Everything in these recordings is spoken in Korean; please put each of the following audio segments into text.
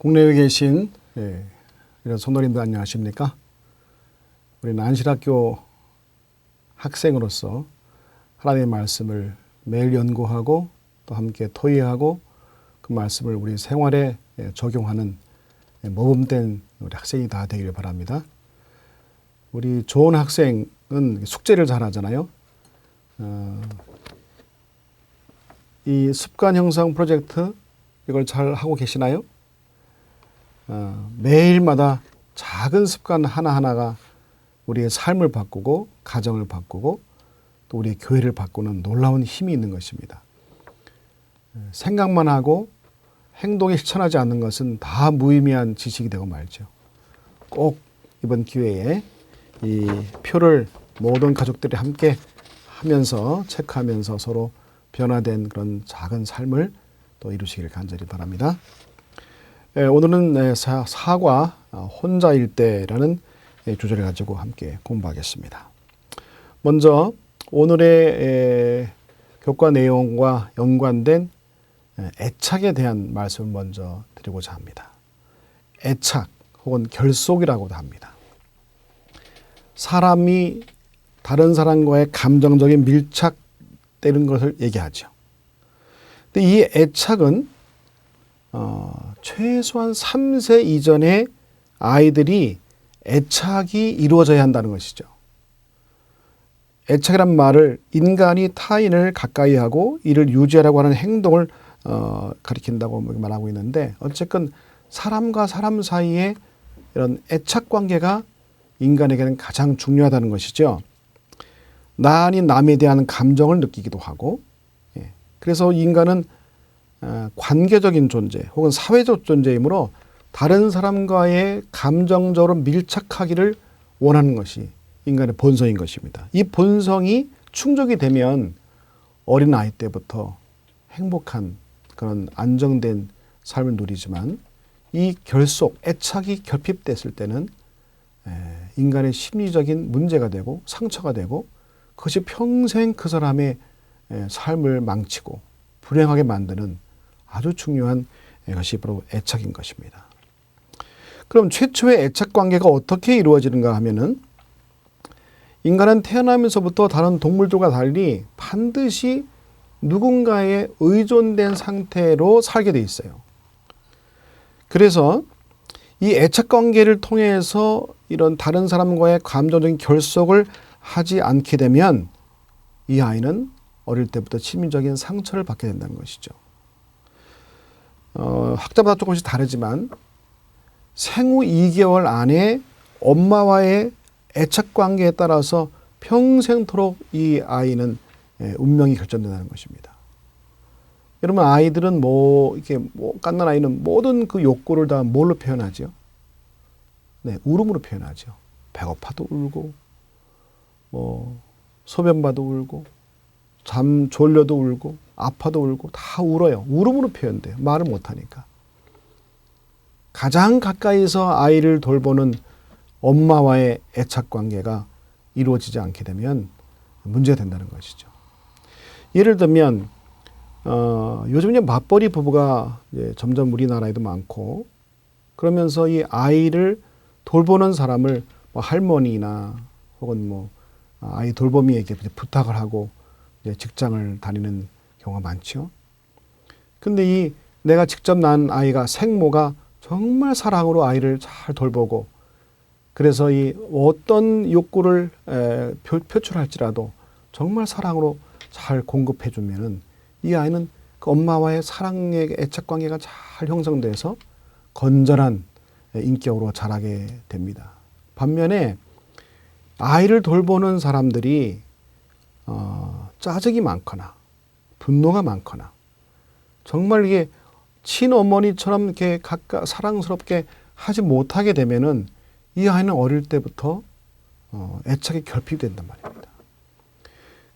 국내에 계신 이런 성도님들 안녕하십니까? 우리는 안실학교 학생으로서 하나님의 말씀을 매일 연구하고 또 함께 토의하고 그 말씀을 우리 생활에 적용하는 모범된 우리 학생이 다 되기를 바랍니다. 우리 좋은 학생은 숙제를 잘 하잖아요. 이 습관 형성 프로젝트 이걸 잘 하고 계시나요? 매일마다 작은 습관 하나하나가 우리의 삶을 바꾸고 가정을 바꾸고 또 우리의 교회를 바꾸는 놀라운 힘이 있는 것입니다. 생각만 하고 행동에 실천하지 않는 것은 다 무의미한 지식이 되고 말죠. 꼭 이번 기회에 이 표를 모든 가족들이 함께 하면서 체크하면서 서로 변화된 그런 작은 삶을 또 이루시기를 간절히 바랍니다. 오늘은 사과 혼자일 때라는 주제를 가지고 함께 공부하겠습니다. 먼저 오늘의 교과 내용과 연관된 애착에 대한 말씀을 먼저 드리고자 합니다. 애착 혹은 결속이라고도 합니다. 사람이 다른 사람과의 감정적인 밀착되는 것을 얘기하죠. 근데 이 애착은 최소한 3세 이전에 아이들이 애착이 이루어져야 한다는 것이죠. 애착이란 말을 인간이 타인을 가까이 하고 이를 유지하려고 하는 행동을 가리킨다고 말하고 있는데 어쨌든 사람과 사람 사이에 이런 애착 관계가 인간에게는 가장 중요하다는 것이죠. 나 아닌 남에 대한 감정을 느끼기도 하고 그래서 인간은 관계적인 존재 혹은 사회적 존재이므로 다른 사람과의 감정적으로 밀착하기를 원하는 것이 인간의 본성인 것입니다. 이 본성이 충족이 되면 어린 아이 때부터 행복한 그런 안정된 삶을 누리지만 이 결속, 애착이 결핍됐을 때는 인간의 심리적인 문제가 되고 상처가 되고 그것이 평생 그 사람의 삶을 망치고 불행하게 만드는 아주 중요한 것이 바로 애착인 것입니다. 그럼 최초의 애착 관계가 어떻게 이루어지는가 하면은 인간은 태어나면서부터 다른 동물들과 달리 반드시 누군가에 의존된 상태로 살게 돼 있어요. 그래서 이 애착 관계를 통해서 이런 다른 사람과의 감정적인 결속을 하지 않게 되면 이 아이는 어릴 때부터 심리적인 상처를 받게 된다는 것이죠. 학자마다 조금씩 다르지만 생후 2개월 안에 엄마와의 애착 관계에 따라서 평생토록 이 아이는 운명이 결정된다는 것입니다. 여러분 아이들은 갓난 아이는 모든 그 욕구를 다 뭘로 표현하죠? 울음으로 표현하죠. 배고파도 울고, 소변 봐도 울고, 잠 졸려도 울고, 아파도 울고 다 울어요. 울음으로 표현돼요. 말을 못하니까. 가장 가까이서 아이를 돌보는 엄마와의 애착 관계가 이루어지지 않게 되면 문제가 된다는 것이죠. 예를 들면 요즘 이제 맞벌이 부부가 이제 점점 우리나라에도 많고 그러면서 이 아이를 돌보는 사람을 할머니나 혹은 아이 돌보미에게 부탁을 하고 이제 직장을 다니는 경우가 많죠. 근데 내가 직접 낳은 아이가 생모가 정말 사랑으로 아이를 잘 돌보고 그래서 이 어떤 욕구를 표출할지라도 정말 사랑으로 잘 공급해 주면은 이 아이는 그 엄마와의 사랑의 애착 관계가 잘 형성돼서 건전한 인격으로 자라게 됩니다. 반면에 아이를 돌보는 사람들이 짜증이 많거나 분노가 많거나 정말 이게 친어머니처럼 이렇게 사랑스럽게 하지 못하게 되면은 이 아이는 어릴 때부터 애착이 결핍된단 말입니다.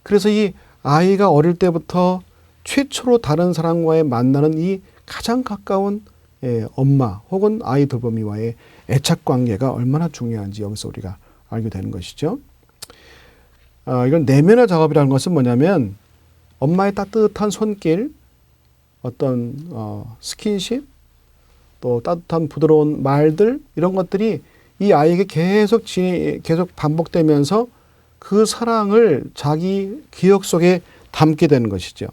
그래서 이 아이가 어릴 때부터 최초로 다른 사람과의 만나는 이 가장 가까운 엄마 혹은 아이 돌보미와의 애착 관계가 얼마나 중요한지 여기서 우리가 알게 되는 것이죠. 이건 내면의 작업이라는 것은 뭐냐면 엄마의 따뜻한 손길, 어떤 스킨십, 또 따뜻한 부드러운 말들 이런 것들이 이 아이에게 계속 반복되면서 그 사랑을 자기 기억 속에 담게 되는 것이죠.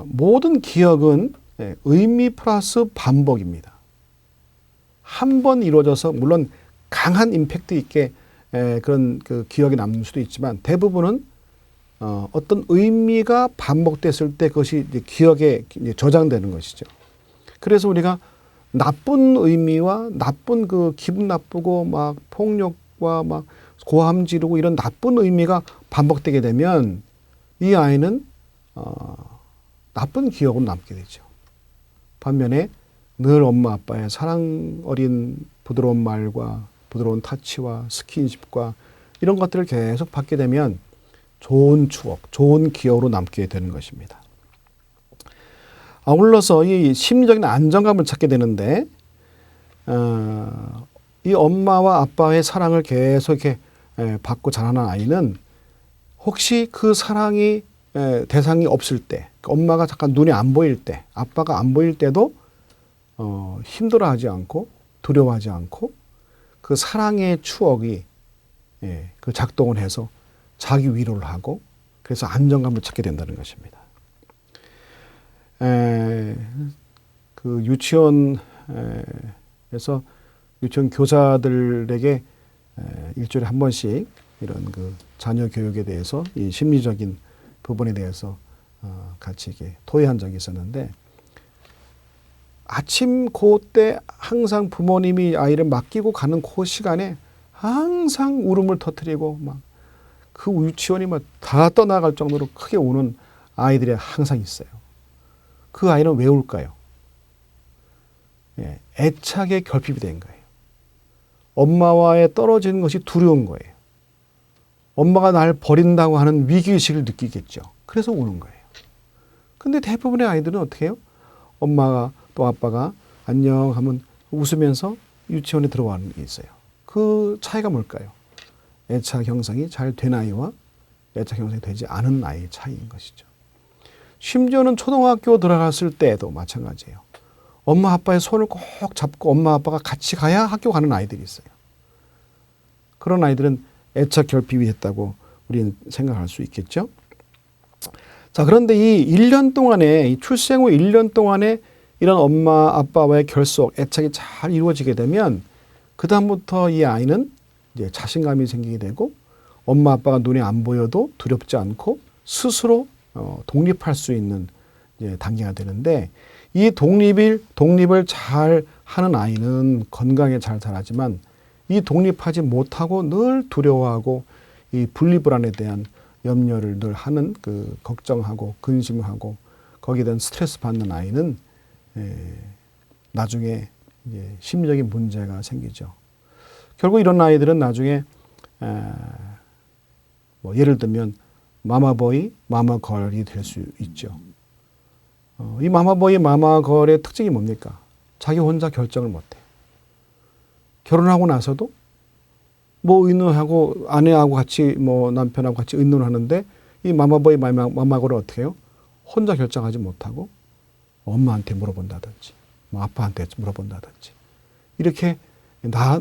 모든 기억은 의미 플러스 반복입니다. 한 번 이루어져서 물론 강한 임팩트 있게 그런 그 기억이 남는 수도 있지만 대부분은 어떤 의미가 반복됐을 때 그것이 이제 기억에 이제 저장되는 것이죠. 그래서 우리가 나쁜 의미와 나쁜 그 기분 나쁘고 막 폭력과 막 고함 지르고 이런 나쁜 의미가 반복되게 되면 이 아이는 나쁜 기억으로 남게 되죠. 반면에 늘 엄마 아빠의 사랑 어린 부드러운 말과 부드러운 타치와 스킨십과 이런 것들을 계속 받게 되면 좋은 추억, 좋은 기억으로 남게 되는 것입니다. 아울러서 이 심리적인 안정감을 찾게 되는데 이 엄마와 아빠의 사랑을 계속 이렇게 받고 자라는 아이는 혹시 그 사랑이 대상이 없을 때, 엄마가 잠깐 눈이 안 보일 때, 아빠가 안 보일 때도 힘들어하지 않고 두려워하지 않고 그 사랑의 추억이 그 작동을 해서 자기 위로를 하고 그래서 안정감을 찾게 된다는 것입니다. 그 유치원에서 유치원 교사들에게 일주일에 한 번씩 이런 그 자녀 교육에 대해서 이 심리적인 부분에 대해서 같이 이렇게 토의한 적이 있었는데 아침 그때 항상 부모님이 아이를 맡기고 가는 그 시간에 항상 울음을 터뜨리고 막 그 유치원이 막 다 떠나갈 정도로 크게 우는 아이들이 항상 있어요. 그 아이는 왜 울까요? 애착에 결핍이 된 거예요. 엄마와의 떨어지는 것이 두려운 거예요. 엄마가 날 버린다고 하는 위기의식을 느끼겠죠. 그래서 우는 거예요. 근데 대부분의 아이들은 어떻게 해요? 엄마가 또 아빠가 안녕 하면 웃으면서 유치원에 들어가는 게 있어요. 그 차이가 뭘까요? 애착 형성이 잘 된 아이와 애착 형성이 되지 않은 아이의 차이인 것이죠. 심지어는 초등학교 들어갔을 때도 마찬가지예요. 엄마 아빠의 손을 꼭 잡고 엄마 아빠가 같이 가야 학교 가는 아이들이 있어요. 그런 아이들은 애착 결핍이 됐다고 우리는 생각할 수 있겠죠. 자, 그런데 이 1년 동안에, 이 출생 후 1년 동안에 이런 엄마 아빠와의 결속, 애착이 잘 이루어지게 되면 그다음부터 이 아이는 이제 자신감이 생기게 되고 엄마 아빠가 눈에 안 보여도 두렵지 않고 스스로 독립할 수 있는 이제 단계가 되는데 이 독립을 잘 하는 아이는 건강에 잘 자라지만 이 독립하지 못하고 늘 두려워하고 이 분리불안에 대한 염려를 늘 하는 그 걱정하고 근심하고 거기에 대한 스트레스 받는 아이는 나중에 이제 심리적인 문제가 생기죠. 결국 이런 아이들은 나중에 뭐 예를 들면 마마보이, 마마걸이 될 수 있죠. 이 마마보이, 마마걸의 특징이 뭡니까? 자기 혼자 결정을 못해요. 결혼하고 나서도 뭐 의논하고 아내하고 같이 뭐 남편하고 같이 의논하는데 이 마마보이, 마마걸은 어떻게 해요? 혼자 결정하지 못하고 엄마한테 물어본다든지 뭐 아빠한테 물어본다든지 이렇게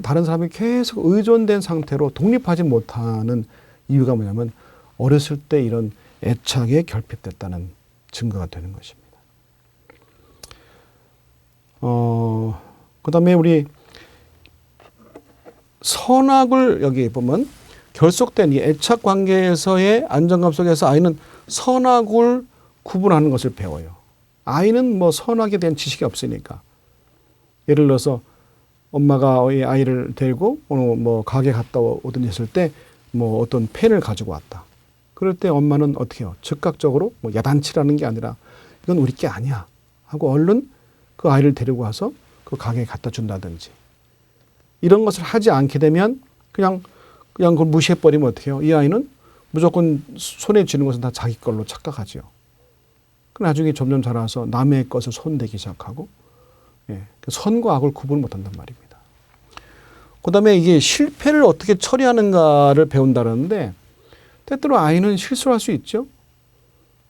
다른 사람이 계속 의존된 상태로 독립하지 못하는 이유가 뭐냐면 어렸을 때 이런 애착에 결핍됐다는 증거가 되는 것입니다. 그 다음에 우리 선악을 여기 보면 결속된 이 애착 관계에서의 안정감 속에서 아이는 선악을 구분하는 것을 배워요. 아이는 뭐 선악에 대한 지식이 없으니까. 예를 들어서 엄마가 아이를 데리고 오늘 뭐 가게 갔다 오더니 했을 때 뭐 어떤 펜을 가지고 왔다. 그럴 때 엄마는 어떻게 해요? 즉각적으로 뭐 야단치라는 게 아니라 이건 우리 게 아니야 하고 얼른 그 아이를 데리고 와서 그 가게에 갖다 준다든지 이런 것을 하지 않게 되면 그냥 그걸 무시해버리면 어떻게 해요? 이 아이는 무조건 손에 쥐는 것은 다 자기 걸로 착각하죠. 나중에 점점 자라서 남의 것을 손대기 시작하고 선과 악을 구분 못한단 말입니다. 그 다음에 이게 실패를 어떻게 처리하는가를 배운다는데 때때로 아이는 실수할 수 있죠.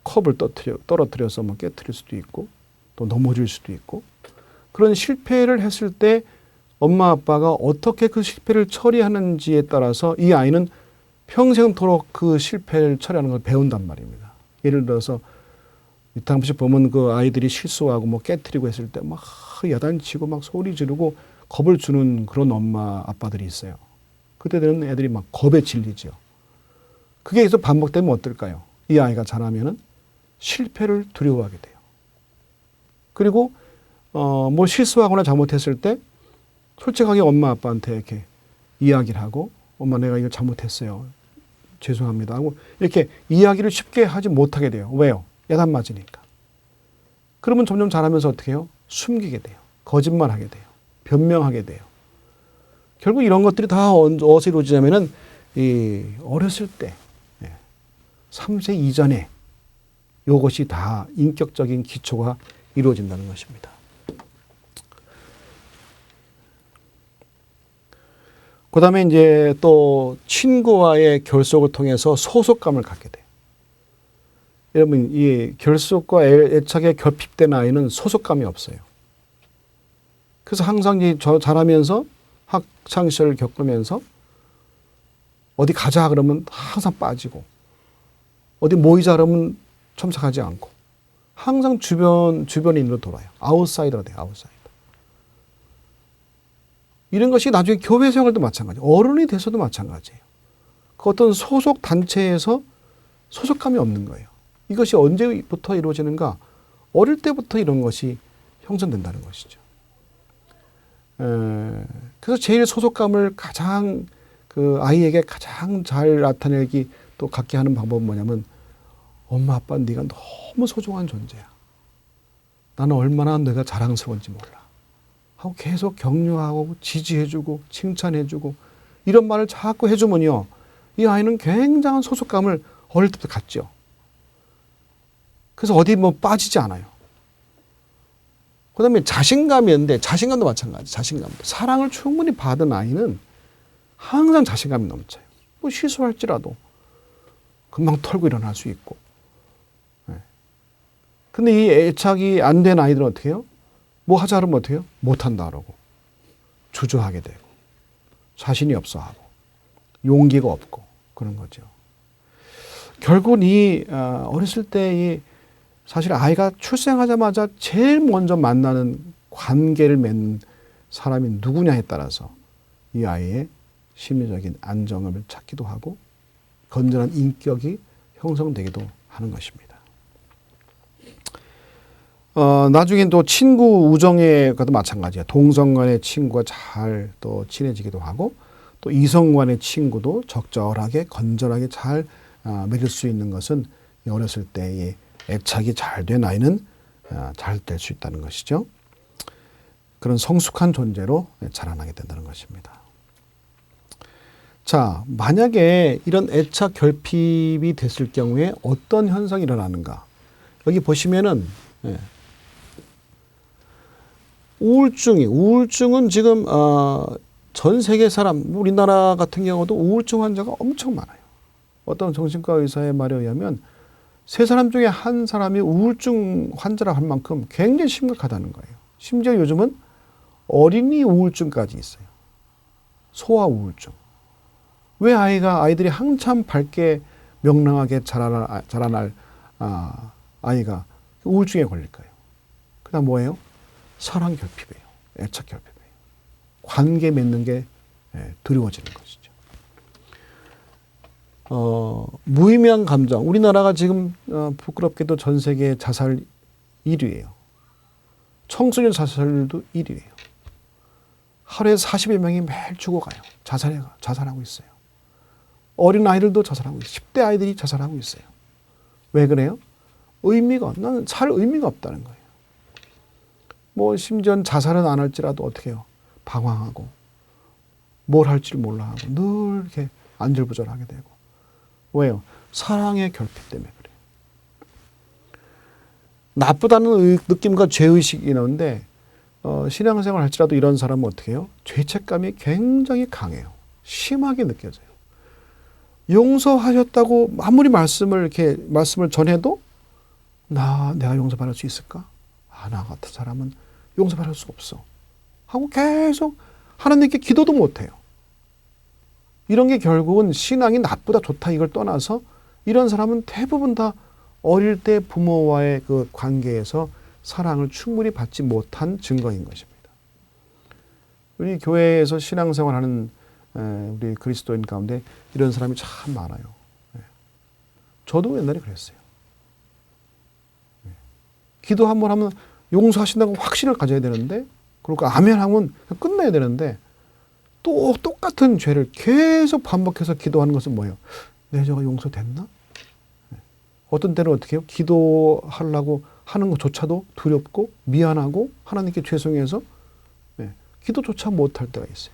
컵을 떨어뜨려서 뭐 깨트릴 수도 있고 또 넘어질 수도 있고 그런 실패를 했을 때 엄마 아빠가 어떻게 그 실패를 처리하는지에 따라서 이 아이는 평생토록 그 실패를 처리하는 걸 배운단 말입니다. 예를 들어서 당시 보면 그 아이들이 실수하고 뭐 깨트리고 했을 때 막 야단치고 막 소리 지르고 겁을 주는 그런 엄마 아빠들이 있어요. 그때는 애들이 막 겁에 질리죠. 그게 계속 반복되면 어떨까요? 이 아이가 자라면은 실패를 두려워하게 돼요. 그리고 뭐 실수하거나 잘못했을 때 솔직하게 엄마 아빠한테 이렇게 이야기를 하고 엄마 내가 이거 잘못했어요. 죄송합니다 하고 이렇게 이야기를 쉽게 하지 못하게 돼요. 왜요? 야단 맞으니까. 그러면 점점 자라면서 어떻게 해요? 숨기게 돼요. 거짓말하게 돼요. 변명하게 돼요. 결국 이런 것들이 다 어디서 이루어지냐면은 이 어렸을 때 3세 이전에 이것이 다 인격적인 기초가 이루어진다는 것입니다. 그 다음에 이제 또 친구와의 결속을 통해서 소속감을 갖게 돼요. 여러분, 이 결속과 애착에 결핍된 아이는 소속감이 없어요. 그래서 항상 자라면서 학창시절을 겪으면서 어디 가자 그러면 항상 빠지고 어디 모이자 그러면 첨삭하지 않고 항상 주변인으로 돌아요. 아웃사이더가 돼요. 아웃사이더. 이런 것이 나중에 교회 생활도 마찬가지예요. 어른이 돼서도 마찬가지예요. 그 어떤 소속 단체에서 소속감이 없는 거예요. 이것이 언제부터 이루어지는가? 어릴 때부터 이런 것이 형성된다는 것이죠. 그래서 제일 소속감을 가장 그 아이에게 가장 잘 나타내기 또 갖게 하는 방법은 뭐냐면 엄마 아빠 네가 너무 소중한 존재야. 나는 얼마나 내가 자랑스러운지 몰라. 하고 계속 격려하고 지지해주고 칭찬해주고 이런 말을 자꾸 해주면요. 이 아이는 굉장한 소속감을 어릴 때부터 갖죠. 그래서 어디 뭐 빠지지 않아요. 그 다음에 자신감이었는데 자신감도 마찬가지. 자신감도. 사랑을 충분히 받은 아이는 항상 자신감이 넘쳐요. 뭐 실수할지라도 금방 털고 일어날 수 있고. 근데 이 애착이 안 된 아이들은 어떻게 해요? 뭐 하자 그러면 어떻게 해요? 못한다 그러고 주저하게 되고 자신이 없어 하고 용기가 없고 그런 거죠. 결국은 이 어렸을 때 이 사실 아이가 출생하자마자 제일 먼저 만나는 관계를 맺는 사람이 누구냐에 따라서 이 아이의 심리적인 안정감을 찾기도 하고 건전한 인격이 형성되기도 하는 것입니다. 나중엔 또 친구 우정에도 마찬가지야. 동성 간의 친구가 잘 또 친해지기도 하고 또 이성 간의 친구도 적절하게 건전하게 잘 맺을 수 있는 것은 어렸을 때의 애착이 잘 된 아이는 잘 될 수 있다는 것이죠. 그런 성숙한 존재로 자라나게 된다는 것입니다. 자, 만약에 이런 애착 결핍이 됐을 경우에 어떤 현상이 일어나는가? 여기 보시면은 우울증은 지금 전 세계 사람, 우리나라 같은 경우도 우울증 환자가 엄청 많아요. 어떤 정신과 의사의 말에 의하면 세 사람 중에 한 사람이 우울증 환자라 할 만큼 굉장히 심각하다는 거예요. 심지어 요즘은 어린이 우울증까지 있어요. 소아 우울증. 왜 아이들이 한참 밝게 명랑하게 자라날 아이가 우울증에 걸릴까요? 그다음 뭐예요? 사랑 결핍이에요. 애착 결핍이에요. 관계 맺는 게 두려워지는 것이죠. 무의미한 감정. 우리나라가 지금 부끄럽게도 전 세계 자살 1위예요. 청소년 자살도 1위예요. 하루에 40여 명이 매일 죽어가요. 자살하고 있어요. 어린 아이들도 자살하고 있어요. 10대 아이들이 자살하고 있어요. 왜 그래요? 나는 살 의미가 없다는 거예요. 뭐 심지어 자살은 안 할지라도 어떻게 해요? 방황하고 뭘 할지를 몰라 하고 늘 이렇게 안절부절하게 되고. 왜요? 사랑의 결핍 때문에 그래요. 나쁘다는 느낌과 죄의식이 나오는데 신앙생활 할지라도 이런 사람은 어떻게 해요? 죄책감이 굉장히 강해요. 심하게 느껴져요. 용서하셨다고 아무리 말씀을 전해도 내가 용서받을 수 있을까? 나 같은 사람은 용서받을 수 없어 하고 계속 하나님께 기도도 못해요. 이런 게 결국은 신앙이 나쁘다 좋다 이걸 떠나서 이런 사람은 대부분 다 어릴 때 부모와의 그 관계에서 사랑을 충분히 받지 못한 증거인 것입니다. 우리 교회에서 신앙생활하는 우리 그리스도인 가운데 이런 사람이 참 많아요. 저도 옛날에 그랬어요. 기도 한번 하면 용서하신다고 확신을 가져야 되는데, 그리고 아멘 하면 끝내야 되는데, 또 똑같은 죄를 계속 반복해서 기도하는 것은 뭐예요? 내 죄가 용서됐나? 어떤 때는 어떻게 해요? 기도하려고 하는 것조차도 두렵고 미안하고 하나님께 죄송해서 기도조차 못할 때가 있어요.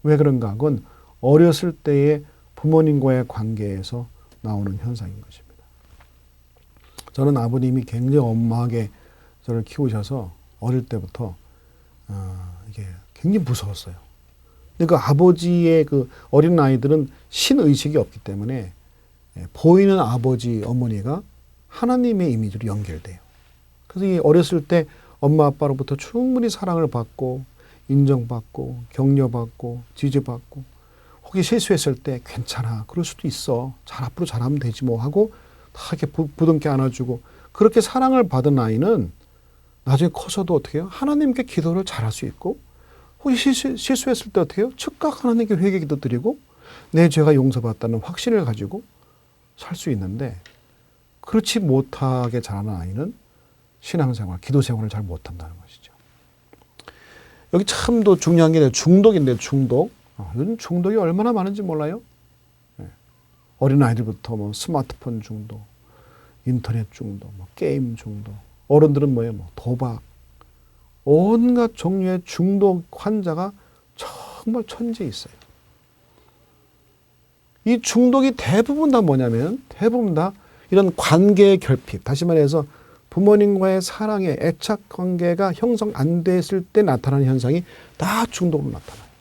왜 그런가? 그건 어렸을 때의 부모님과의 관계에서 나오는 현상인 것입니다. 저는 아버님이 굉장히 엄하게 저를 키우셔서 어릴 때부터 이게 굉장히 무서웠어요. 근데 그 아버지의 그 어린 아이들은 신의식이 없기 때문에 보이는 아버지, 어머니가 하나님의 이미지로 연결돼요. 그래서 이 어렸을 때 엄마 아빠로부터 충분히 사랑을 받고 인정받고 격려받고 지지받고, 혹시 실수했을 때 괜찮아, 그럴 수도 있어, 앞으로 잘하면 되지 뭐 하고 다 이렇게 부둥켜 안아주고, 그렇게 사랑을 받은 아이는 나중에 커서도 어떻게 해요? 하나님께 기도를 잘할 수 있고, 혹시 실수했을 때 어떻게 해요? 즉각 하나님께 회개 기도 드리고 내 죄가 용서받았다는 확신을 가지고 살 수 있는데, 그렇지 못하게 자라는 아이는 신앙생활, 기도생활을 잘 못한다는 것이죠. 여기 참 더 중요한 게 중독인데, 중독. 요즘 중독이 얼마나 많은지 몰라요? 어린아이들부터 뭐 스마트폰 중독, 인터넷 중독, 뭐 게임 중독, 어른들은 뭐예요? 뭐 도박. 온갖 종류의 중독 환자가 정말 천지에 있어요. 이 중독이 대부분 다 뭐냐면, 대부분 다 이런 관계의 결핍, 다시 말해서 부모님과의 사랑의 애착 관계가 형성 안 됐을 때 나타나는 현상이 다 중독으로 나타나요.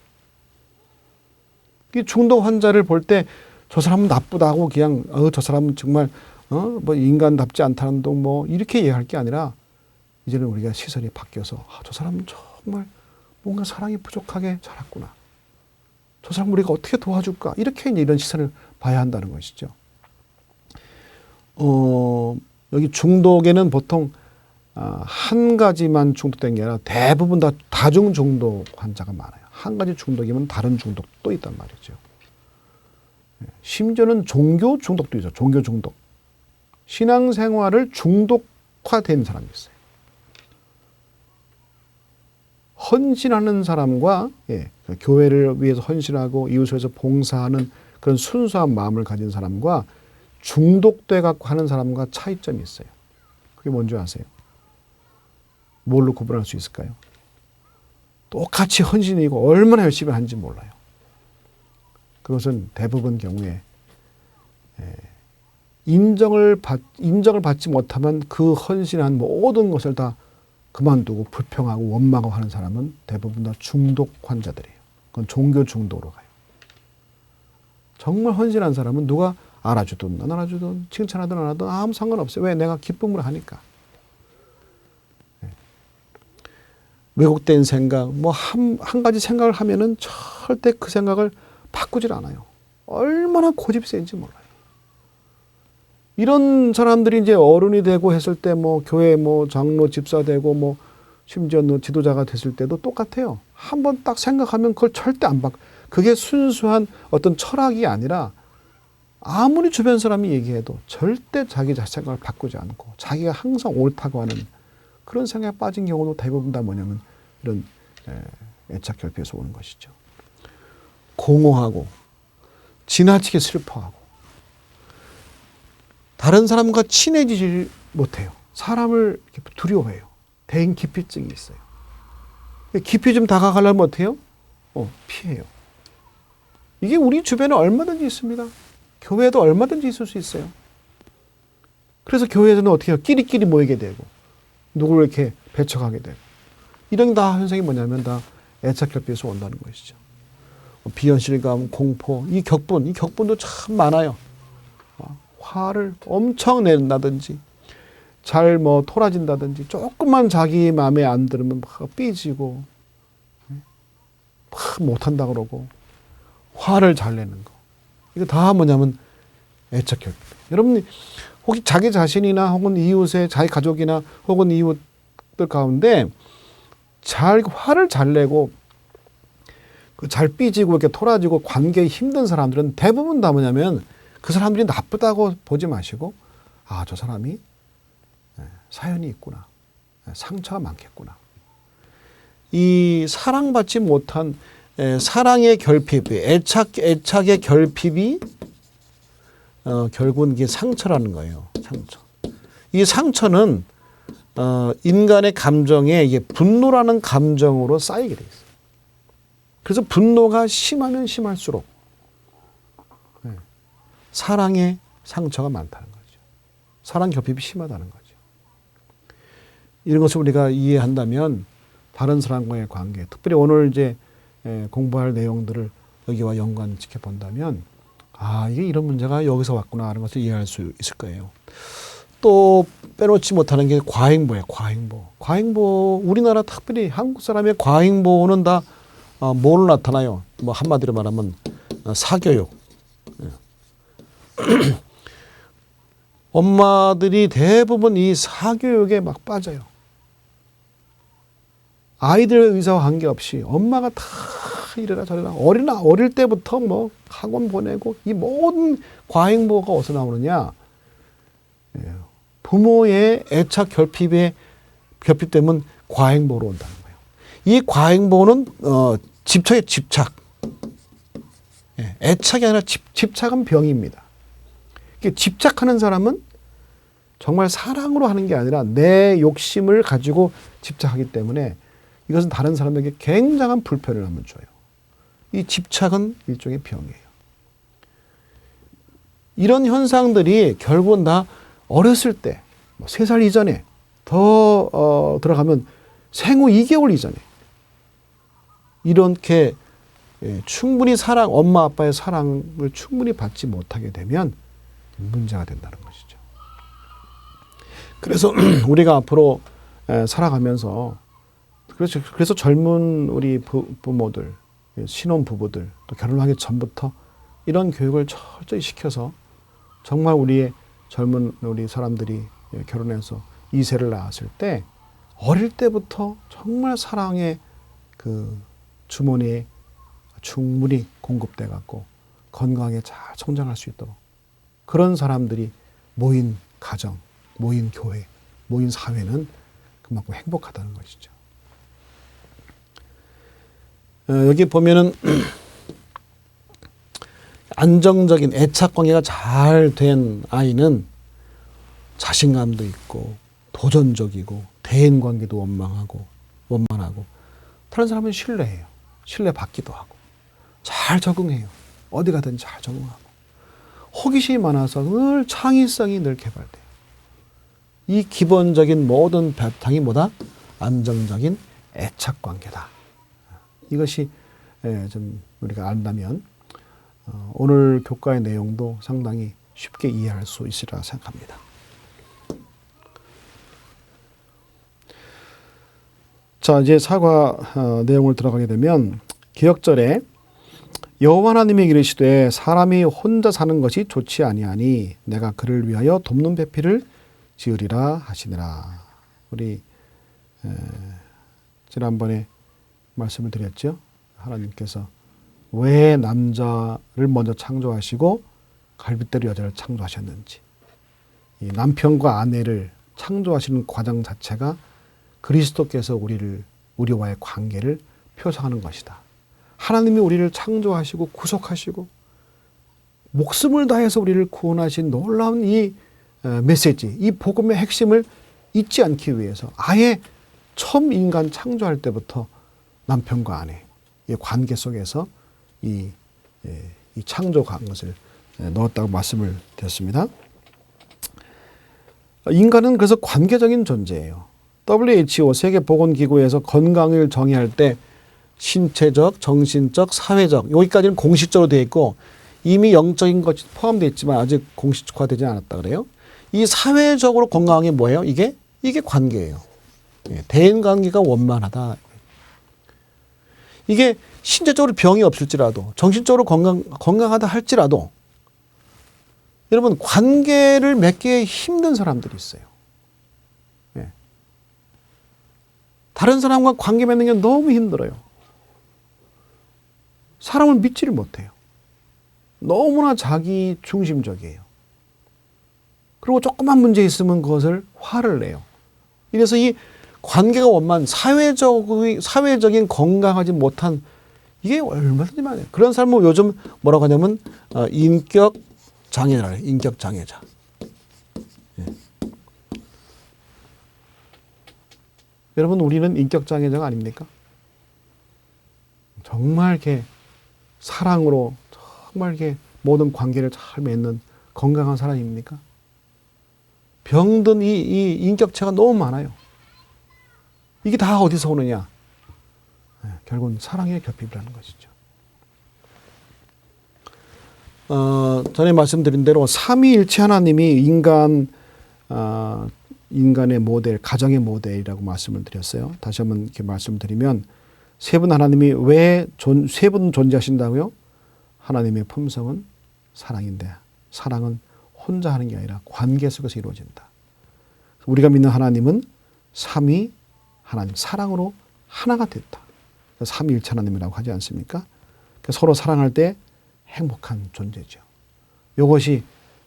이 중독 환자를 볼 때 저 사람은 나쁘다고 그냥 저 사람은 정말 뭐 인간답지 않다는 둥 뭐 이렇게 이해할 게 아니라, 이제는 우리가 시선이 바뀌어서 저 사람은 정말 뭔가 사랑이 부족하게 자랐구나, 저 사람 우리가 어떻게 도와줄까, 이렇게 이런 시선을 봐야 한다는 것이죠. 여기 중독에는 보통 한 가지만 중독된 게 아니라 대부분 다 다중 중독 환자가 많아요. 한 가지 중독이면 다른 중독도 있단 말이죠. 심지어는 종교 중독도 있어요. 종교 중독. 신앙생활을 중독화된 사람이 있어요. 헌신하는 사람과 교회를 위해서 헌신하고 이웃을 위해서 봉사하는 그런 순수한 마음을 가진 사람과 중독돼 갖고 하는 사람과 차이점이 있어요. 그게 뭔지 아세요? 뭘로 구분할 수 있을까요? 똑같이 헌신이고 얼마나 열심히 하는지 몰라요. 그것은 대부분 경우에 인정을 받지 못하면 그 헌신한 모든 것을 다 그만두고 불평하고 원망하고 하는 사람은 대부분 다 중독 환자들이에요. 그건 종교 중독으로 가요. 정말 헌신한 사람은 누가 알아주든 안 알아주든 칭찬하든 안 하든 아무 상관없어요. 왜? 내가 기쁨으로 하니까. 왜곡된 생각, 뭐 한 가지 생각을 하면은 절대 그 생각을 바꾸질 않아요. 얼마나 고집세인지 몰라요. 이런 사람들이 이제 어른이 되고 했을 때 뭐 교회 뭐 장로 집사 되고 뭐 심지어 지도자가 됐을 때도 똑같아요. 한번 딱 생각하면 그걸 절대 안 바꿔. 그게 순수한 어떤 철학이 아니라 아무리 주변 사람이 얘기해도 절대 자기 생각을 바꾸지 않고 자기가 항상 옳다고 하는 그런 생각에 빠진 경우도 대부분 다 뭐냐면 이런 애착 결핍에서 오는 것이죠. 공허하고 지나치게 슬퍼하고 다른 사람과 친해지지 못해요. 사람을 두려워해요. 대인 기피증이 있어요. 깊이 좀 다가가려면 어때요? 피해요. 이게 우리 주변에 얼마든지 있습니다. 교회에도 얼마든지 있을 수 있어요. 그래서 교회에서는 어떻게 해요? 끼리끼리 모이게 되고 누구를 이렇게 배척하게 되고 이런 다 현상이 뭐냐면 다 애착결핍에서 온다는 것이죠. 비현실감, 공포, 이 격분도 참 많아요. 화를 엄청 낸다든지 잘 뭐 토라진다든지 조금만 자기 마음에 안 들으면 막 삐지고 막 못한다 그러고 화를 잘 내는 거. 이거 다 뭐냐면 애착 결핍. 여러분 혹시 자기 자신이나 혹은 이웃의 자기 가족이나 혹은 이웃들 가운데 잘 화를 잘 내고 잘 삐지고 이렇게 토라지고 관계에 힘든 사람들은 대부분 다 뭐냐면 그 사람들이 나쁘다고 보지 마시고 아, 저 사람이 사연이 있구나. 상처가 많겠구나. 이 사랑받지 못한 사랑의 결핍, 애착의 결핍이 결국은 이게 상처라는 거예요. 상처. 이 상처는 인간의 감정에 이게 분노라는 감정으로 쌓이게 돼 있어요. 그래서 분노가 심하면 심할수록 사랑의 상처가 많다는 거죠. 사랑 결핍이 심하다는 거죠. 이런 것을 우리가 이해한다면 다른 사람과의 관계, 특별히 오늘 이제 공부할 내용들을 여기와 연관시켜 본다면 아, 이게 이런 문제가 여기서 왔구나 하는 것을 이해할 수 있을 거예요. 또 빼놓지 못하는 게 과잉보예요. 과잉보. 우리나라 특별히 한국 사람의 과잉보는 다 뭘로 나타나요? 뭐 한마디로 말하면 사교육. 엄마들이 대부분 이 사교육에 막 빠져요. 아이들의 의사와 관계없이 엄마가 다 이래라 저래라 어릴 때부터 뭐 학원 보내고 이 모든 과잉보가 어디서 나오느냐? 부모의 애착 결핍 때문에 과잉보로 온다는 거예요. 이 과잉보는 집착의 집착. 애착이 아니라 집착은 병입니다. 집착하는 사람은 정말 사랑으로 하는 게 아니라 내 욕심을 가지고 집착하기 때문에 이것은 다른 사람에게 굉장한 불편을 한번 줘요. 이 집착은 일종의 병이에요. 이런 현상들이 결국은 다 어렸을 때, 3살 이전에 더 들어가면 생후 2개월 이전에 이렇게 충분히 엄마 아빠의 사랑을 충분히 받지 못하게 되면 문제가 된다는 것이죠. 그래서 우리가 앞으로 살아가면서 그래서 젊은 우리 부모들, 신혼 부부들, 또 결혼하기 전부터 이런 교육을 철저히 시켜서 정말 우리의 젊은 우리 사람들이 결혼해서 2세를 낳았을 때 어릴 때부터 정말 사랑의 그 주머니에 충분히 공급돼 갖고 건강하게 잘 성장할 수 있도록 그런 사람들이 모인 가정, 모인 교회, 모인 사회는 그만큼 행복하다는 것이죠. 여기 보면은 안정적인 애착 관계가 잘 된 아이는 자신감도 있고 도전적이고 대인 관계도 원만하고 다른 사람은 신뢰해요. 신뢰받기도 하고 잘 적응해요. 어디 가든지 잘 적응하고 호기심이 많아서 늘 창의성이 늘 개발돼요. 이 기본적인 모든 바탕이 뭐다? 안정적인 애착 관계다. 이것이 좀 우리가 안다면 오늘 교과의 내용도 상당히 쉽게 이해할 수 있으리라 생각합니다. 자, 이제 사과 내용을 들어가게 되면 기역절에 여호와 하나님이 이르시되 사람이 혼자 사는 것이 좋지 아니하니 내가 그를 위하여 돕는 배필을 지으리라 하시니라. 우리 지난번에 말씀을 드렸죠. 하나님께서 왜 남자를 먼저 창조하시고 갈빗대로 여자를 창조하셨는지, 이 남편과 아내를 창조하시는 과정 자체가 그리스도께서 우리와의 관계를 표상하는 것이다. 하나님이 우리를 창조하시고 구속하시고 목숨을 다해서 우리를 구원하신 놀라운 이 메시지, 이 복음의 핵심을 잊지 않기 위해서 아예 처음 인간 창조할 때부터 남편과 아내 이 관계 속에서 이 창조한 것을 넣었다고 말씀을 드렸습니다. 인간은 그래서 관계적인 존재예요. WHO 세계보건기구에서 건강을 정의할 때 신체적, 정신적, 사회적 여기까지는 공식적으로 되어 있고 이미 영적인 것이 포함되어 있지만 아직 공식화되지 않았다 그래요. 이 사회적으로 건강한 게 뭐예요? 이게 관계예요. 대인 관계가 원만하다. 이게 신체적으로 병이 없을지라도 정신적으로 건강하다 할지라도 여러분 관계를 맺기 힘든 사람들이 있어요. 다른 사람과 관계 맺는 게 너무 힘들어요. 사람을 믿지를 못해요. 너무나 자기 중심적이에요. 그리고 조그만 문제 있으면 그것을 화를 내요. 이래서 이 관계가 원만 사회적인 건강하지 못한 이게 얼마든지 많아요. 그런 사람은 요즘 뭐라고 하냐면 인격 장애라 해요. 인격 장애자. 예. 여러분 우리는 인격 장애자가 아닙니까? 정말 이렇게 사랑으로 정말 이렇게 모든 관계를 잘 맺는 건강한 사람입니까? 병든 이 인격체가 너무 많아요. 이게 다 어디서 오느냐? 결국은 사랑의 결핍이라는 것이죠. 전에 말씀드린 대로 삼위일체 하나님이 인간의 모델, 가정의 모델이라고 말씀을 드렸어요. 다시 한번 이렇게 말씀드리면 세 분 하나님이 왜 세 분 존재하신다고요? 하나님의 품성은 사랑인데 사랑은 혼자 하는 게 아니라 관계 속에서 이루어진다. 우리가 믿는 하나님은 삼위 하나님, 사랑으로 하나가 됐다. 삼위일체 하나님이라고 하지 않습니까? 서로 사랑할 때 행복한 존재죠. 이것이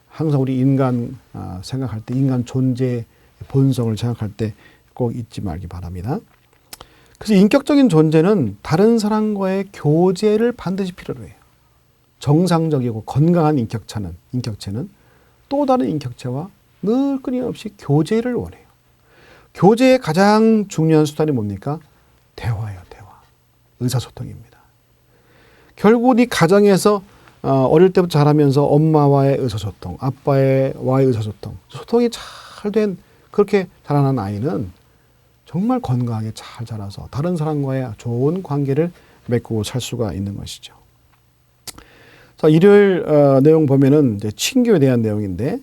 항상 우리 인간 생각할 때 인간 존재의 본성을 생각할 때 꼭 잊지 말기 바랍니다. 그래서 인격적인 존재는 다른 사람과의 교제를 반드시 필요로 해요. 정상적이고 건강한 인격체는 또 다른 인격체와 늘 끊임없이 교제를 원해요. 교제의 가장 중요한 수단이 뭡니까? 대화예요. 대화. 의사소통입니다. 결국 이 가정에서 어릴 때부터 자라면서 엄마와의 의사소통, 아빠와의 의사소통, 소통이 잘 된 그렇게 자라난 아이는 정말 건강하게 잘 자라서 다른 사람과의 좋은 관계를 맺고 살 수가 있는 것이죠. 자, 일요일 내용 보면은 이제 친교에 대한 내용인데,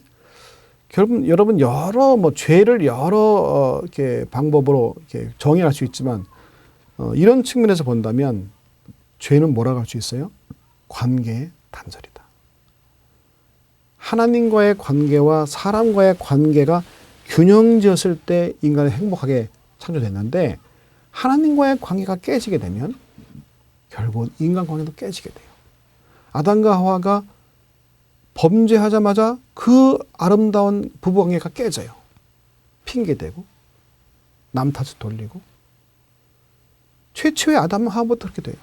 여러분 여러 죄를 여러 이렇게 방법으로 이렇게 정의할 수 있지만 이런 측면에서 본다면 죄는 뭐라고 할 수 있어요? 관계의 단절이다. 하나님과의 관계와 사람과의 관계가 균형지었을 때 인간이 행복하게 창조됐는데 하나님과의 관계가 깨지게 되면 결국은 인간관계도 깨지게 돼요. 아담과 하와가 범죄하자마자 그 아름다운 부부관계가 깨져요. 핑계대고 남 탓을 돌리고 최초의 아담과 하와부터 그렇게 돼요.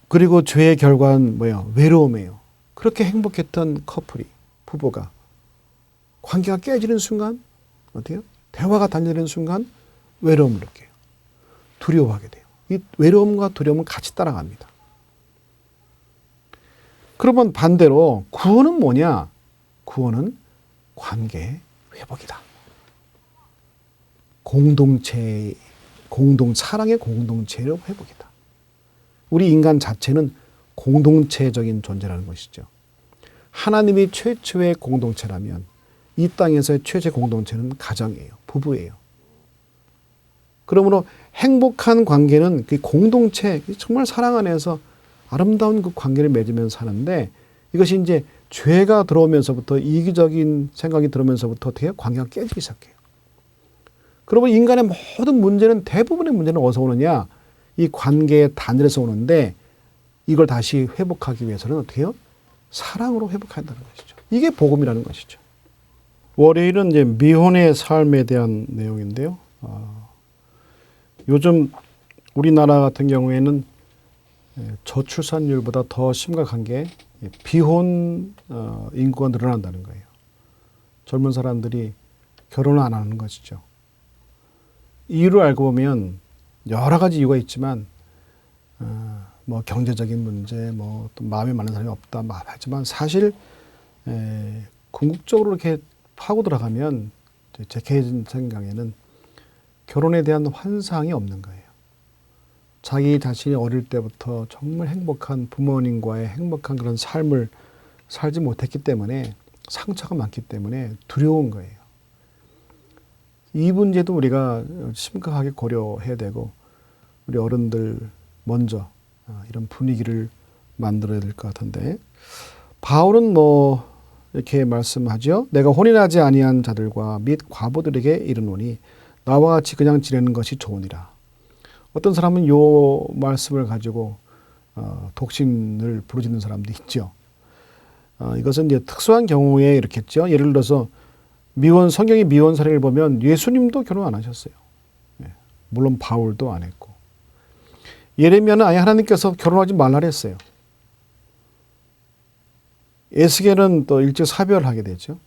그리고 죄의 결과는 뭐예요? 외로움이에요. 그렇게 행복했던 부부가 관계가 깨지는 순간 어때요? 대화가 단절되는 순간 외로움을 느껴요. 두려워하게 돼요. 이 외로움과 두려움은 같이 따라갑니다. 그러면 반대로 구원은 뭐냐? 구원은 관계의 회복이다. 사랑의 공동체의 회복이다. 우리 인간 자체는 공동체적인 존재라는 것이죠. 하나님이 최초의 공동체라면 이 땅에서의 최초의 공동체는 가정이에요. 부부예요. 그러므로 행복한 관계는 그 공동체, 정말 사랑 안에서 아름다운 그 관계를 맺으면서 사는데 이것이 이제 죄가 들어오면서부터 이기적인 생각이 들어오면서부터 어떻게 해요? 관계가 깨지기 시작해요. 그러면 인간의 모든 문제는 대부분의 문제는 어디서 오느냐? 이 관계의 단절에서 오는데 이걸 다시 회복하기 위해서는 어떻게 해요? 사랑으로 회복해야 한다는 것이죠. 이게 복음이라는 것이죠. 월요일은 이제 미혼의 삶에 대한 내용인데요. 요즘 우리나라 같은 경우에는 저출산율보다 더 심각한 게 비혼 인구가 늘어난다는 거예요. 젊은 사람들이 결혼을 안 하는 것이죠. 이유를 알고 보면 여러 가지 이유가 있지만 뭐 경제적인 문제, 뭐 또 마음에 맞는 사람이 없다 하지만 사실 궁극적으로 이렇게 파고 들어가면 제 개인 생각에는 결혼에 대한 환상이 없는 거예요. 자기 자신이 어릴 때부터 정말 행복한 부모님과의 행복한 그런 삶을 살지 못했기 때문에 상처가 많기 때문에 두려운 거예요. 이 문제도 우리가 심각하게 고려해야 되고 우리 어른들 먼저 이런 분위기를 만들어야 될 것 같은데 바울은 뭐 이렇게 말씀하죠. 내가 혼인하지 아니한 자들과 및 과부들에게 이르노니 나와 같이 그냥 지내는 것이 좋으니라. 어떤 사람은 요 말씀을 가지고 독신을 부르짖는 사람도 있죠. 이것은 이제 특수한 경우에 이렇겠죠. 예를 들어서 성경의 미혼 사례를 보면 예수님도 결혼 안 하셨어요. 물론 바울도 안 했고. 예레미야는 아예 하나님께서 결혼하지 말라 그랬어요. 에스겔은 또 일찍 사별하게 되죠.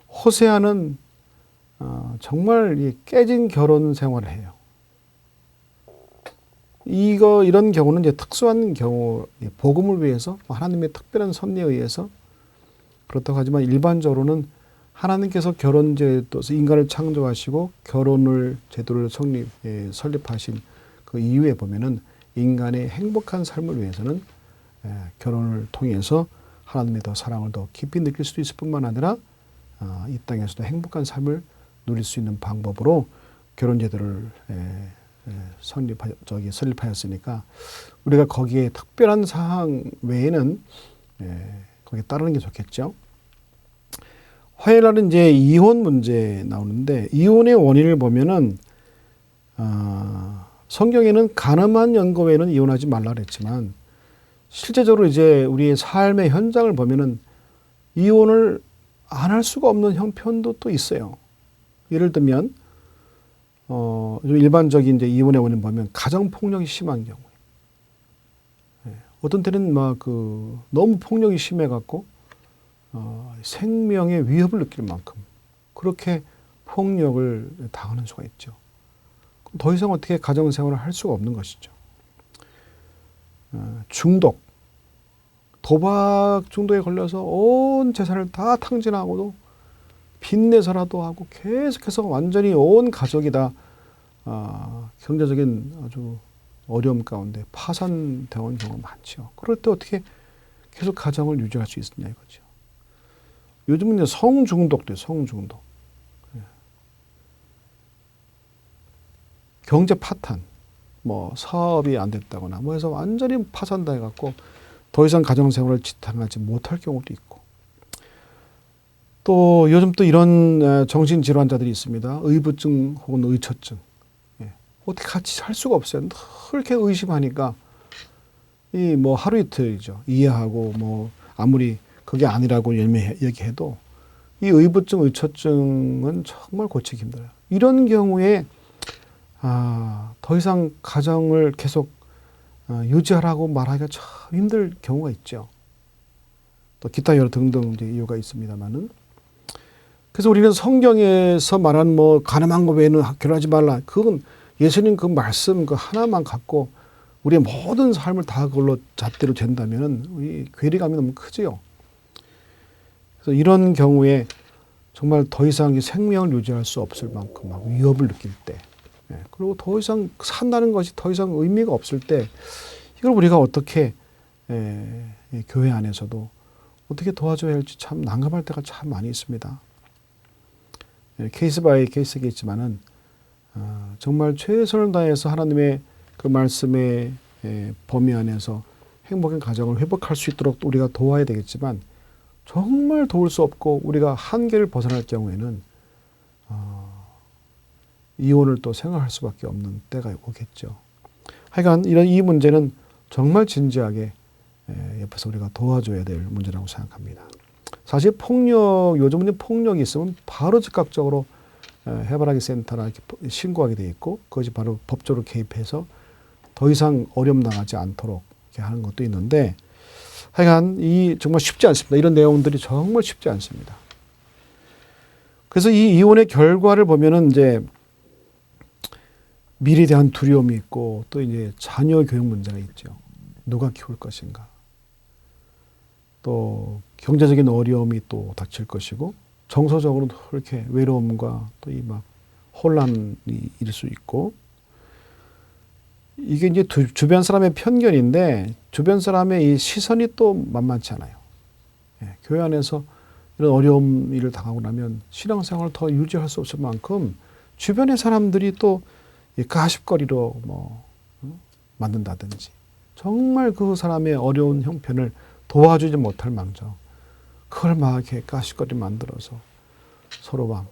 호세아는 정말 깨진 결혼 생활을 해요. 이런 경우는 이제 특수한 경우, 복음을 위해서 하나님의 특별한 섭리에 의해서 그렇다고 하지만 일반적으로는 하나님께서 결혼제도 인간을 창조하시고 결혼을 제도를 설립하신 그 이유에 보면은 인간의 행복한 삶을 위해서는 결혼을 통해서 하나님의 더 사랑을 더 깊이 느낄 수도 있을 뿐만 아니라 이 땅에서도 행복한 삶을 누릴 수 있는 방법으로 결혼제도를 설립하였으니까 우리가 거기에 특별한 사항 외에는 거기에 따르는 게 좋겠죠. 화요일 날은 이제 이혼 문제 나오는데 이혼의 원인을 보면은 성경에는 간음한 연고 외에는 이혼하지 말라 그랬지만 실제적으로 이제 우리의 삶의 현장을 보면은 이혼을 안 할 수가 없는 형편도 또 있어요. 예를 들면 일반적인 이제 이혼의 원인 보면 가정 폭력이 심한 경우, 어떤 때는 너무 폭력이 심해갖고 생명의 위협을 느낄 만큼 그렇게 폭력을 당하는 수가 있죠. 더 이상 어떻게 가정생활을 할 수가 없는 것이죠. 중독, 도박 중독에 걸려서 온 재산을 다 탕진하고도 빚내서라도 하고 계속해서 완전히 온 가족이 다 경제적인 아주 어려움 가운데 파산되어 온 경우가 많죠. 그럴 때 어떻게 계속 가정을 유지할 수 있느냐 이거죠. 요즘은 성중독도 성중독. 경제 파탄, 사업이 안 됐다거나 해서 완전히 파산당해갖고 더 이상 가정생활을 지탱하지 못할 경우도 있고. 또 요즘 또 이런 정신질환자들이 있습니다. 의부증 혹은 의처증. 어떻게 같이 살 수가 없어요. 늘 이렇게 의심하니까 하루 이틀이죠. 이해하고 아무리 그게 아니라고 얘기해도 이 의부증, 의처증은 정말 고치기 힘들어요. 이런 경우에 더 이상 가정을 계속 유지하라고 말하기가 참 힘들 경우가 있죠. 또 기타 여러 등등 이유가 있습니다만은. 그래서 우리는 성경에서 말한 가늠한 거 외에는 결혼하지 말라. 그건 예수님 그 말씀 그 하나만 갖고 우리의 모든 삶을 다 그걸로 잣대로 된다면 괴리감이 너무 크지요. 그래서 이런 경우에 정말 더 이상 생명을 유지할 수 없을 만큼 위협을 느낄 때, 그리고 더 이상 산다는 것이 더 이상 의미가 없을 때, 이걸 우리가 어떻게 교회 안에서도 어떻게 도와줘야 할지 참 난감할 때가 참 많이 있습니다. 케이스 바이 케이스겠지만은 정말 최선을 다해서 하나님의 그 말씀의 범위 안에서 행복한 가정을 회복할 수 있도록 우리가 도와야 되겠지만 정말 도울 수 없고 우리가 한계를 벗어날 경우에는 이혼을 또 생각할 수밖에 없는 때가 오겠죠. 하여간 이 문제는 정말 진지하게 옆에서 우리가 도와줘야 될 문제라고 생각합니다. 사실 요즘은 폭력이 있으면 바로 즉각적으로 해바라기 센터나 이렇게 신고하게 돼 있고 그것이 바로 법적으로 개입해서 더 이상 어려움 당하지 않도록 이렇게 하는 것도 있는데 하여간 정말 쉽지 않습니다. 이런 내용들이 정말 쉽지 않습니다. 그래서 이 이혼의 결과를 보면은 이제 미래에 대한 두려움이 있고 또 이제 자녀 교육 문제가 있죠. 누가 키울 것인가. 또 경제적인 어려움이 또 닥칠 것이고 정서적으로도 이렇게 외로움과 또 혼란이 일 수 있고 이게 이제 주변 사람의 편견인데 주변 사람의 이 시선이 또 만만치 않아요. 교회 안에서 이런 어려움 일을 당하고 나면 신앙생활을 더 유지할 수 없을 만큼 주변의 사람들이 또 가십거리로 뭐 만든다든지 정말 그 사람의 어려운 형편을 도와주지 못할 망정 그걸 막 이렇게 가십거리 만들어서 서로 막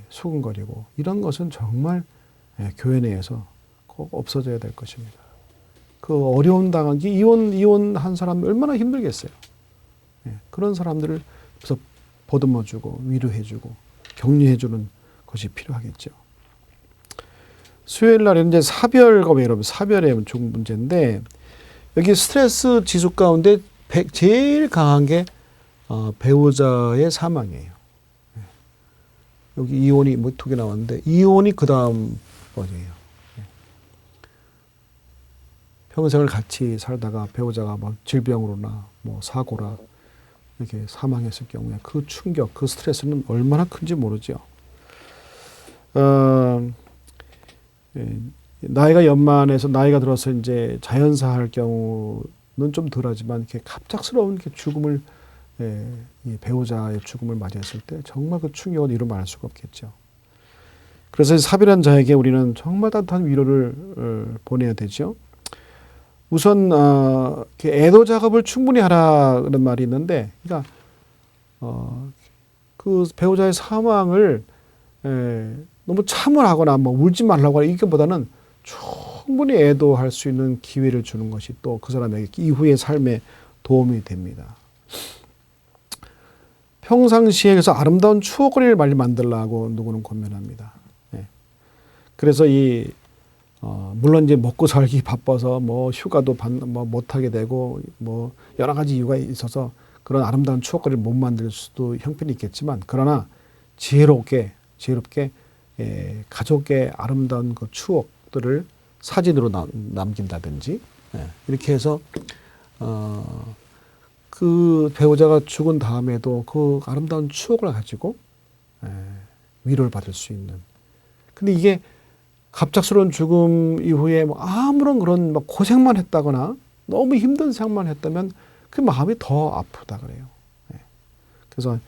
수근거리고 이런 것은 정말 교회 내에서 꼭 없어져야 될 것입니다. 그 어려움 당하기 이혼한 사람이 얼마나 힘들겠어요. 그런 사람들을 그래서 보듬어주고 위로해주고 격려해주는 것이 필요하겠죠. 수요일 날에는 이제 사별검 여러분 사별의 중 문제인데 여기 스트레스 지수 가운데 제일 강한 게 배우자의 사망이에요. 여기 이혼이 뭐 2개 나왔는데 이혼이 그 다음 번이에요. 평생을 같이 살다가 배우자가 막 질병으로나 뭐 사고라 이렇게 사망했을 경우에 그 충격, 그 스트레스는 얼마나 큰지 모르죠. 나이가 연만해서 나이가 들어서 이제 자연사 할 경우는 좀 덜하지만 이렇게 갑작스러운 이렇게 죽음을 이 배우자의 죽음을 맞이했을 때 정말 그 충격은 이루 말할 수가 없겠죠. 그래서 사별한 자에게 우리는 정말 따뜻한 위로를 보내야 되죠. 우선 애도 작업을 충분히 하라는 말이 있는데, 그러니까 그 배우자의 사망을 너무 참을하거나 뭐 울지 말라고 하는 이것보다는 충분히 애도할 수 있는 기회를 주는 것이 또 그 사람에게 이후의 삶에 도움이 됩니다. 평상시에 그래서 아름다운 추억거리를 많이 만들라고 누구는 권면합니다. 그래서 물론 이제 먹고 살기 바빠서 뭐 휴가도 뭐 못하게 되고 뭐 여러 가지 이유가 있어서 그런 아름다운 추억거리를 못 만들 수도 형편이 있겠지만 그러나 지혜롭게 가족의 아름다운 그 추억들을 사진으로 남긴다든지 이렇게 해서 그 배우자가 죽은 다음에도 그 아름다운 추억을 가지고 위로를 받을 수 있는. 근데 이게 갑작스러운 죽음 이후에 뭐 아무런 그런 막 고생만 했다거나 너무 힘든 생각만 했다면 그 마음이 더 아프다 그래요. 그래서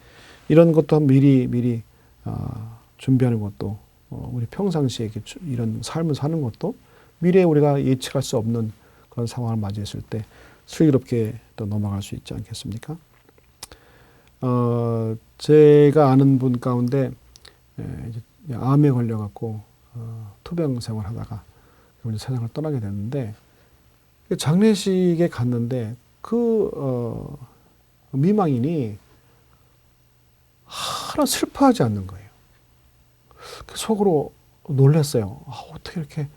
이런 것도 미리 준비하는 것도 우리 평상시에 이런 삶을 사는 것도 미래에 우리가 예측할 수 없는 그런 상황을 맞이했을 때 슬기롭게 또 넘어갈 수 있지 않겠습니까? 제가 아는 분 가운데 암에 걸려갖고 투병 생활하다가 세상을 떠나게 됐는데 장례식에 갔는데 그 미망인이 하나 슬퍼하지 않는 거예요. 속으로 놀랐어요. 어떻게 이렇게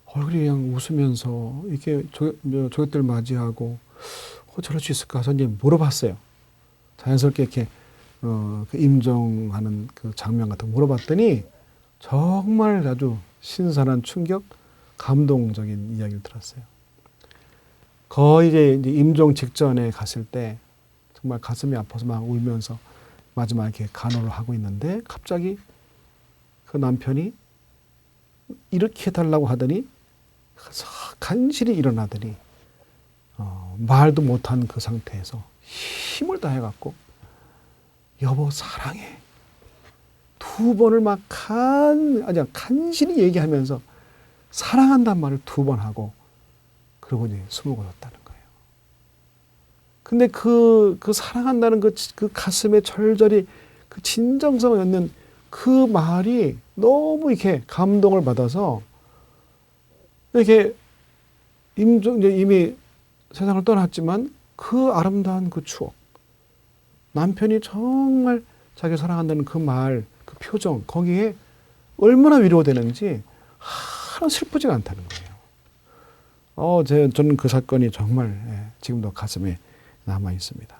얼굴이 그냥 웃으면서 이렇게 조객들 맞이하고 저럴 수 있을까 해서 이제 물어봤어요. 자연스럽게 이렇게 그 임종하는 그 장면 같은 거 물어봤더니 정말 아주 신선한 충격, 감동적인 이야기를 들었어요. 거의 이제 임종 직전에 갔을 때 정말 가슴이 아파서 막 울면서 마지막에 이렇게 간호를 하고 있는데 갑자기 그 남편이 이렇게 해달라고 하더니 간신히 일어나더니 말도 못한 그 상태에서 힘을 다해갖고 여보 사랑해 2번을 막 간신히 얘기하면서 사랑한다는 말을 2번 하고 그러고 이제 숨을 거뒀다는 거예요. 근데 그 사랑한다는 그 가슴에 절절히 그 진정성을 얻는 그 말이 너무 이렇게 감동을 받아서 이렇게 이미 세상을 떠났지만 그 아름다운 그 추억, 남편이 정말 자기 사랑한다는 그 말, 그 표정, 거기에 얼마나 위로되는지 하나 슬프지가 않다는 거예요. 저는 그 사건이 정말 지금도 가슴에 남아 있습니다.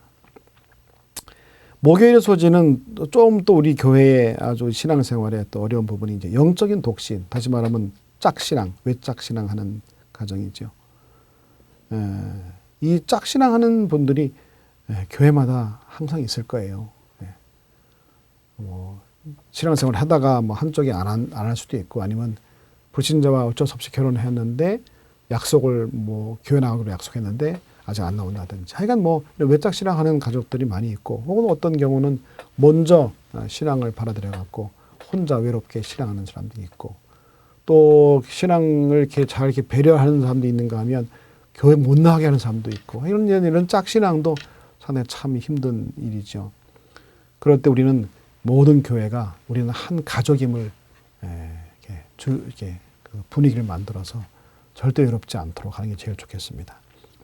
목요일의 소지는 좀 또 우리 교회의 아주 신앙생활에 또 어려운 부분이 이제 영적인 독신, 다시 말하면 짝신앙, 외짝신앙 하는 가정이죠. 이 짝신앙 하는 분들이 교회마다 항상 있을 거예요. 신앙생활 하다가 뭐 한쪽이 안 할 수도 있고 아니면 불신자와 어쩔 수 없이 결혼했는데 약속을 뭐 교회 나가기로 약속했는데 아직 안 나온다든지 하여간 뭐 외짝 신앙하는 가족들이 많이 있고 혹은 어떤 경우는 먼저 신앙을 받아들여 갖고 혼자 외롭게 신앙하는 사람들이 있고 또 신앙을 이렇게 잘 이렇게 배려하는 사람도 있는가 하면 교회 못 나가게 하는 사람도 있고 이런 짝신앙도 상당히 참 힘든 일이죠. 그럴 때 우리는 모든 교회가 우리는 한 가족임을 이렇게 그 분위기를 만들어서 절대 외롭지 않도록 하는 게 제일 좋겠습니다.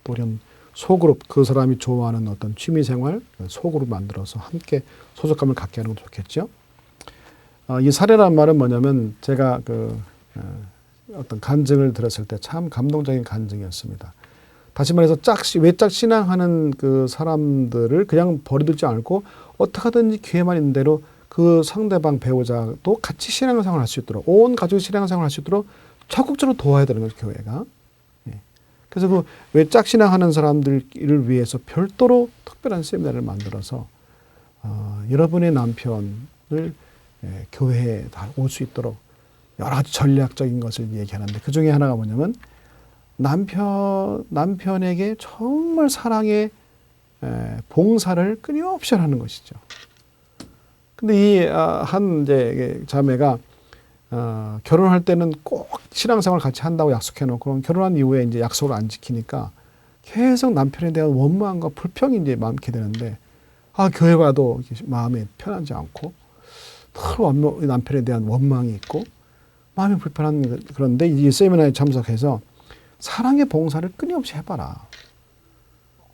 또 우리는 소그룹, 그 사람이 좋아하는 어떤 취미생활, 소그룹 만들어서 함께 소속감을 갖게 하는 것도 좋겠죠. 이 사례란 말은 뭐냐면 제가 어떤 간증을 들었을 때 참 감동적인 간증이었습니다. 다시 말해서 외짝 신앙하는 그 사람들을 그냥 버려두지 않고 어떻게 하든지 기회만 있는 대로 그 상대방 배우자도 같이 신앙생활을 할 수 있도록 온 가족이 신앙생활을 할 수 있도록 적극적으로 도와야 되는 거죠, 교회가. 그래서 그 외짝 신앙하는 사람들을 위해서 별도로 특별한 세미나를 만들어서 여러분의 남편을 교회에 다 올 수 있도록 여러 가지 전략적인 것을 얘기하는데 그 중에 하나가 뭐냐면 남편에게 정말 사랑의 봉사를 끊임없이 하는 것이죠. 근데 이 한 이제 자매가 결혼할 때는 꼭 신앙생활 같이 한다고 약속해놓고 결혼한 이후에 이제 약속을 안 지키니까 계속 남편에 대한 원망과 불평이 이제 많게 되는데 교회 와도 마음이 편하지 않고 늘 남편에 대한 원망이 있고 마음이 불편한 그런데 이 세미나에 참석해서 사랑의 봉사를 끊임없이 해봐라.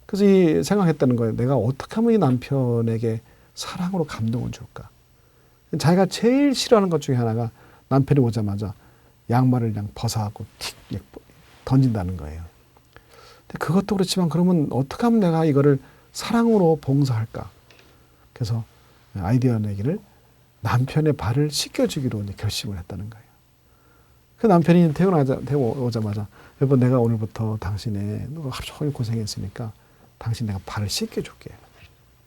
그래서 생각했다는 거예요. 내가 어떻게 하면 이 남편에게 사랑으로 감동을 줄까? 자기가 제일 싫어하는 것 중에 하나가 남편이 오자마자 양말을 그냥 벗어갖고 틱 던진다는 거예요. 근데 그것도 그렇지만 그러면 어떻게 하면 내가 이거를 사랑으로 봉사할까? 그래서 아이디어 내기를 남편의 발을 씻겨주기로 결심을 했다는 거예요. 그 남편이 오자마자 여보 내가 오늘부터 당신의 하루 종일 고생했으니까 당신 내가 발을 씻겨줄게.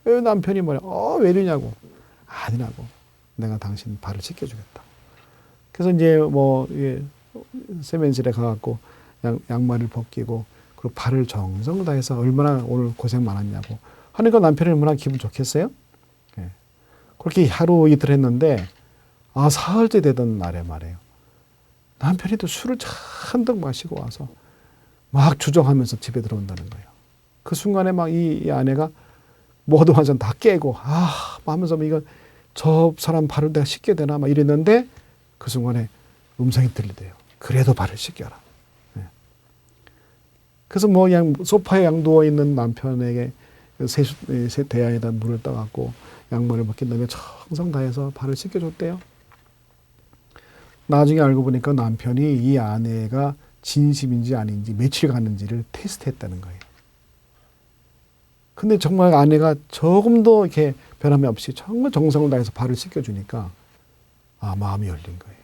남편이 뭐래? 왜 이러냐고. 아니라고. 내가 당신 발을 씻겨주겠다. 그래서 이제 세면실에 가갖고 양말을 벗기고 그리고 발을 정성 다해서 얼마나 오늘 고생 많았냐고 하니까 남편이 얼마나 기분 좋겠어요? 네. 그렇게 하루 이틀 했는데 사흘째 되던 날에 말이에요. 남편이 또 술을 잔뜩 마시고 와서 막 주정하면서 집에 들어온다는 거예요. 그 순간에 막 이 아내가 모두 완전 다 깨고 하면서 이거 저 사람 발을 내가 씻게 되나 막 이랬는데 그 순간에 음성이 들리대요. 그래도 발을 씻겨라. 네. 그래서 그냥 소파에 누워 있는 남편에게 대야에다 물을 떠갖고 양말을 벗긴 다음에 정성 다해서 발을 씻겨줬대요. 나중에 알고 보니까 남편이 이 아내가 진심인지 아닌지 며칠 갔는지를 테스트했다는 거예요. 근데 정말 아내가 조금도 이렇게 변함이 없이 정말 정성을 다해서 발을 씻겨주니까 마음이 열린 거예요.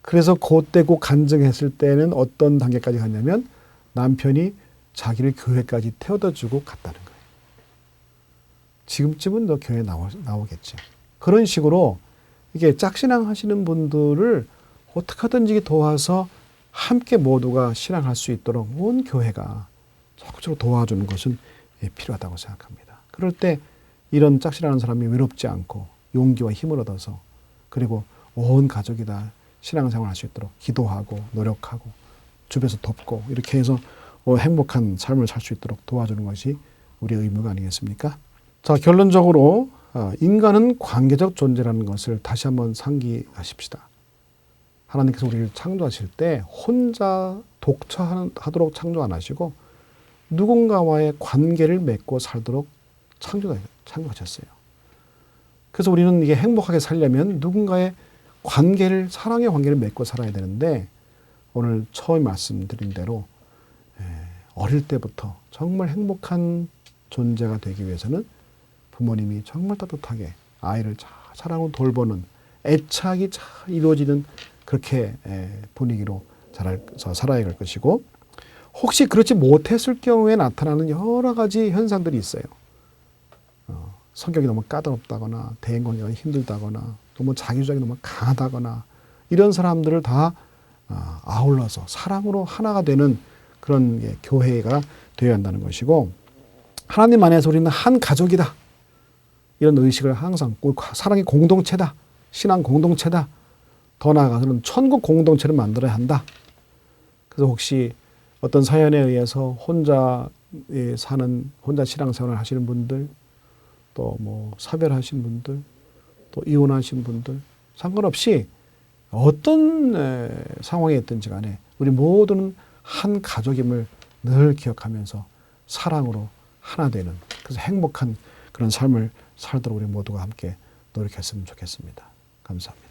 그래서 그때 꼭 간증했을 때는 어떤 단계까지 갔냐면 남편이 자기를 교회까지 태워다 주고 갔다는 거예요. 지금쯤은 너 교회 나오겠지. 그런 식으로 이게 짝신앙 하시는 분들을 어떻게 하든지 도와서 함께 모두가 신앙할 수 있도록 온 교회가 적극적으로 도와주는 것은 필요하다고 생각합니다. 그럴 때 이런 짝신하는 사람이 외롭지 않고 용기와 힘을 얻어서 그리고 온 가족이 다 신앙생활을 할 수 있도록 기도하고 노력하고 주변에서 돕고 이렇게 해서 행복한 삶을 살 수 있도록 도와주는 것이 우리의 의무가 아니겠습니까? 자, 결론적으로 인간은 관계적 존재라는 것을 다시 한번 상기하십시다. 하나님께서 우리를 창조하실 때 혼자 독처하도록 창조 안 하시고 누군가와의 관계를 맺고 살도록 창조하셨어요. 그래서 우리는 이게 행복하게 살려면 누군가의 사랑의 관계를 맺고 살아야 되는데 오늘 처음 말씀드린 대로 어릴 때부터 정말 행복한 존재가 되기 위해서는 부모님이 정말 따뜻하게 아이를 사랑으로 돌보는 애착이 잘 이루어지는 그렇게 분위기로 자라서 살아야 할 것이고 혹시 그렇지 못했을 경우에 나타나는 여러 가지 현상들이 있어요. 성격이 너무 까다롭다거나 대인관계가 힘들다거나 너무 자기주장이 너무 강하다거나 이런 사람들을 다 아울러서 사랑으로 하나가 되는 그런 교회가 되어야 한다는 것이고, 하나님 안에서 우리는 한 가족이다. 이런 의식을 항상, 사랑의 공동체다. 신앙 공동체다. 더 나아가서는 천국 공동체를 만들어야 한다. 그래서 혹시 어떤 사연에 의해서 혼자 신앙생활을 하시는 분들, 또 뭐 사별하신 분들, 또 이혼하신 분들, 상관없이 어떤 상황에 있든지 간에 우리 모두는 한 가족임을 늘 기억하면서 사랑으로 하나 되는, 그래서 행복한 그런 삶을 살도록 우리 모두가 함께 노력했으면 좋겠습니다. 감사합니다.